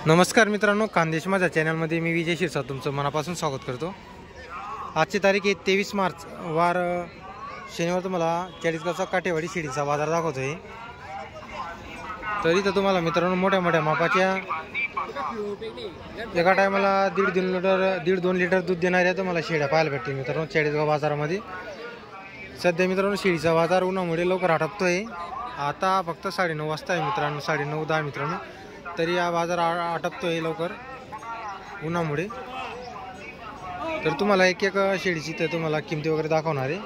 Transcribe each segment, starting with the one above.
नमस्कार मित्रांनो, खानदेश माझ्या चॅनलमध्ये मी विजय शिरसाट तुमचं मनापासून स्वागत करतो। आजची तारीख आहे 23 मार्च वार शनिवार। तुम्हाला चाळीसगावचा काटेवाडी शिडीचा बाजार दाखवतोय। तरी तर तुम्हाला मित्रांनो मोठ्या मोठ्या मापाच्या एका टायमाला 1.5-2 लिटर दूध देणाऱ्या तुम्हाला शेळ्या पाहायला भेटतील मित्रांनो चाळीसगाव बाजारामध्ये। सध्या मित्रांनो शेळीचा बाजार उन्हामुळे लवकर आटपतोय। आता फक्त 9:30 वाजता आहे मित्रांनो, 9:30-10 मित्रांनो। तरी हा बाजार आटपतोय लवकर उन्हामुळे। तर तुम्हाला एक एक शेळीची तर तुम्हाला किमती वगैरे दाखवणार आहे।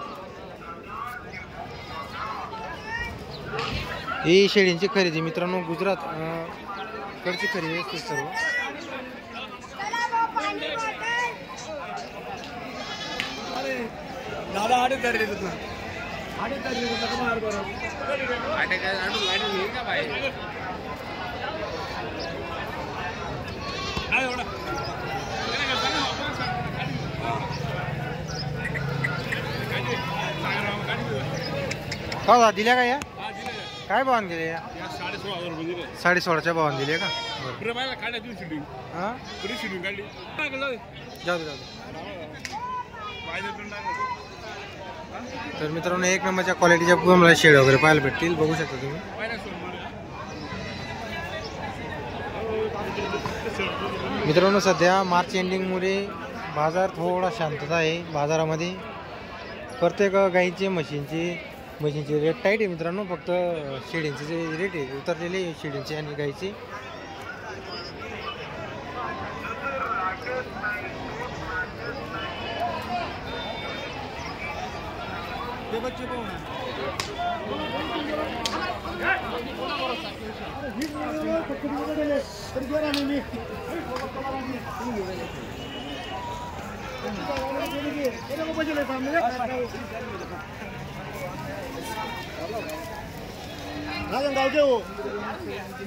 ही शेळींची खरेदी मित्रांनो गुजरात कडची खरेदी असते सर्व। दादा आडे कर देतात ना, आडे कर देतात का मार बरं आडे काय आडू नाही का भाई काय एवढा का दिल्या का या काय भावान गेले या 16,500 रुपये दिले। 16.5च्या भावान दिले का? पुरे बायला काढा तुम्ही शूटिंग हां पुरी शूटिंग काढली काय केलं जाऊ दे तर मित्रांनो एक नंबरच्या क्वालिटीच्या तुम्हाला शेड वगैरे पाहायला भेटतील, बघू शकता तुम्ही। मित्रांनो सध्या मार्च एंडिंगमुळे बाजार थोडा शांतता आहे बाजारामध्ये। प्रत्येक गाईचे म्हशींचे रेट टाईट आहे मित्रांनो। फक्त शेळींचे जे रेट आहे उतरलेले शेळींचे आणि गाईचे।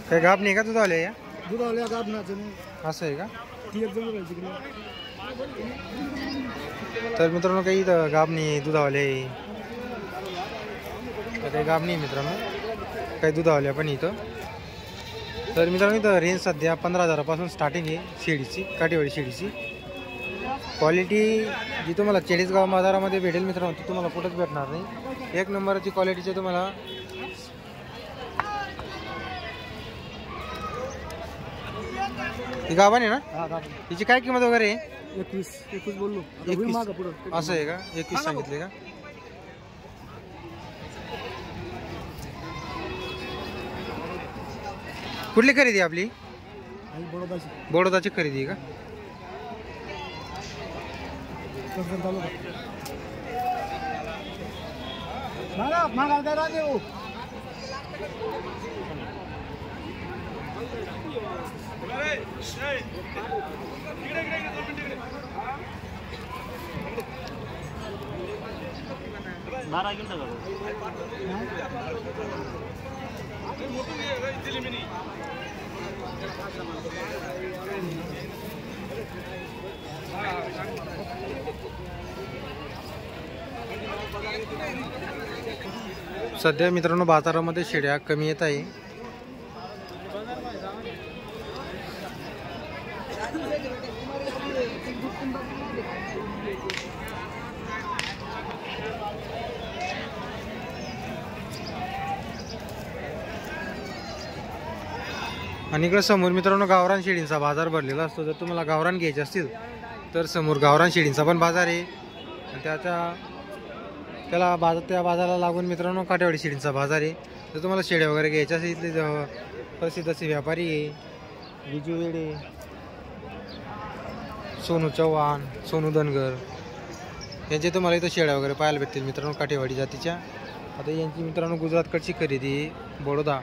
काय गाब नाही का दुधावले या? दुधावल्या गाबनाचं नाही असं आहे का? ती एक जण तिकडे। तर मित्रांनो काही इथं गाब नाही दुधावले, काही गाब नाही मित्रांनो, काही दुधावल्या पण इथं। तर मित्रांनो इथं रेंज सध्या 15,000पासून स्टार्टिंग आहे शेळीची, काटेवाडी शेळीची। क्वालिटी जी तुम्हाला चाळीसगाव बाजारामध्ये भेटेल मित्रांनो ती तुम्हाला कुठंच भेटणार नाही। एक नंबरची क्वालिटीचे तुम्हाला ही गाभण आहे ना? हां गाब तिची काय किंमत वगैरे आहे? 21 बोललो 21 मागं पुढं असं आहे का? 21 सांगितले का? कुठली खरेदी आपली? आणि बडोदाची बडोदाची खरेदी आहे का? कसं चालू मागा मागा काय राहते हो बारा घेऊन सध्या मित्रांनो बाजारामध्ये शेळ्या कमी येत आहे। आणि इकडे समोर मित्रांनो गावरान शेळींचा बाजार भरलेला असतो। जर तुम्हाला गावरान घ्यायचे असतील तर समोर गावरान शेळींचा पण बाजार आहे। आणि त्या बाजाराला लागून मित्रांनो काटेवाडी शेळींचा बाजार आहे। जर तुम्हाला शेळ्या वगैरे घ्यायच्या असेल इथले प्रसिद्ध असे व्यापारी आहे विजू वेडे, सोनू चव्हाण, सोनू धनगर यांचे तुम्हाला इथं शेळ्या वगैरे पाहायला भेटतील मित्रांनो काटेवाडी जातीच्या। आता यांची मित्रांनो गुजरातकडची खरेदी बडोदा।